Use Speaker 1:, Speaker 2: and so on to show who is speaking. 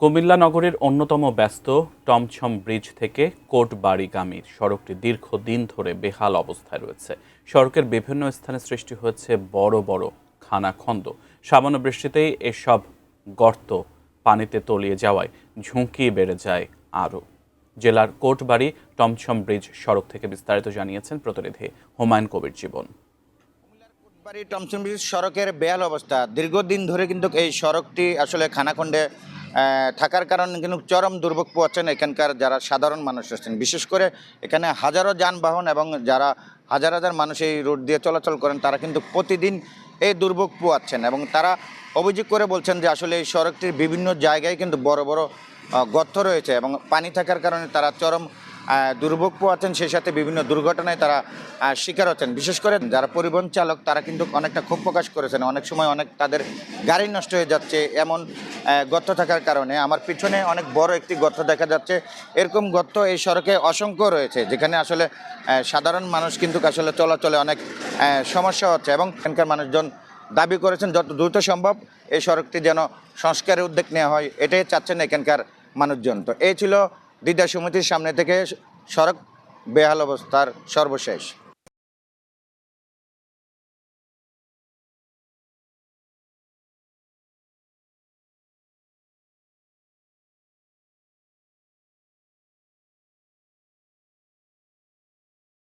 Speaker 1: কুমিল্লা নগরের অন্যতম ব্যস্ত টমছম ব্রিজ থেকে কোটবাড়িগামী সড়কটি দীর্ঘদিন ধরে বেহাল অবস্থায় রয়েছে। সড়কের বিভিন্ন স্থানে সৃষ্টি হয়েছে বড় বড় খানাখন্দ। সামান্য বৃষ্টিতেই এসব গর্ত পানিতে তলিয়ে যাওয়ায় ঝুঁকি বেড়ে যায় আরও। জেলার কোটবাড়ি টমছম ব্রিজ সড়ক থেকে বিস্তারিত জানিয়েছেন প্রতিনিধি হুমায়ুন কবির জীবন।
Speaker 2: কোটবাড়ি টমছম ব্রিজ সড়কের বেহাল অবস্থা। দীর্ঘদিন ধরে কিন্তু এই সড়কটি আসলে খানাখন্দে থাকার কারণে কিন্তু চরম দুর্ভোগ পোয়াচ্ছেন এখানকার যারা সাধারণ মানুষ আছেন। বিশেষ করে এখানে হাজারো যানবাহন এবং যারা হাজার হাজার মানুষ এই রোড দিয়ে চলাচল করেন তারা কিন্তু প্রতিদিন এই দুর্ভোগ পোয়াচ্ছেন এবং তারা অভিযোগ করে বলছেন যে আসলে এই সড়কটির বিভিন্ন জায়গায় কিন্তু বড় বড় গর্ত রয়েছে এবং পানি থাকার কারণে তারা চরম দুর্ভোগ পোয়াচ্ছেন, সেই সাথে বিভিন্ন দুর্ঘটনায় তারা শিকার হচ্ছেন। বিশেষ করে যারা পরিবহন চালক তারা কিন্তু অনেকটা ক্ষোভ প্রকাশ করেছেন। অনেক সময় অনেক তাদের গাড়ি নষ্ট হয়ে যাচ্ছে এমন গর্ত থাকার কারণে। আমার পিছনে অনেক বড় একটি গর্ত দেখা যাচ্ছে। এরকম গর্ত এই সড়কে অসংখ্য রয়েছে, যেখানে আসলে সাধারণ মানুষ কিন্তু আসলে চলাচলে অনেক সমস্যা হচ্ছে এবং এখানকার মানুষজন দাবি করেছেন যত দ্রুত সম্ভব এই সড়কটি যেন সংস্কারের উদ্যোগ নেওয়া হয়, এটাই চাচ্ছেন এখানকার মানুষজন। তো এই ছিল দিদা সমিতির সামনে থেকে সড়ক বেহাল অবস্থার সর্বশেষ।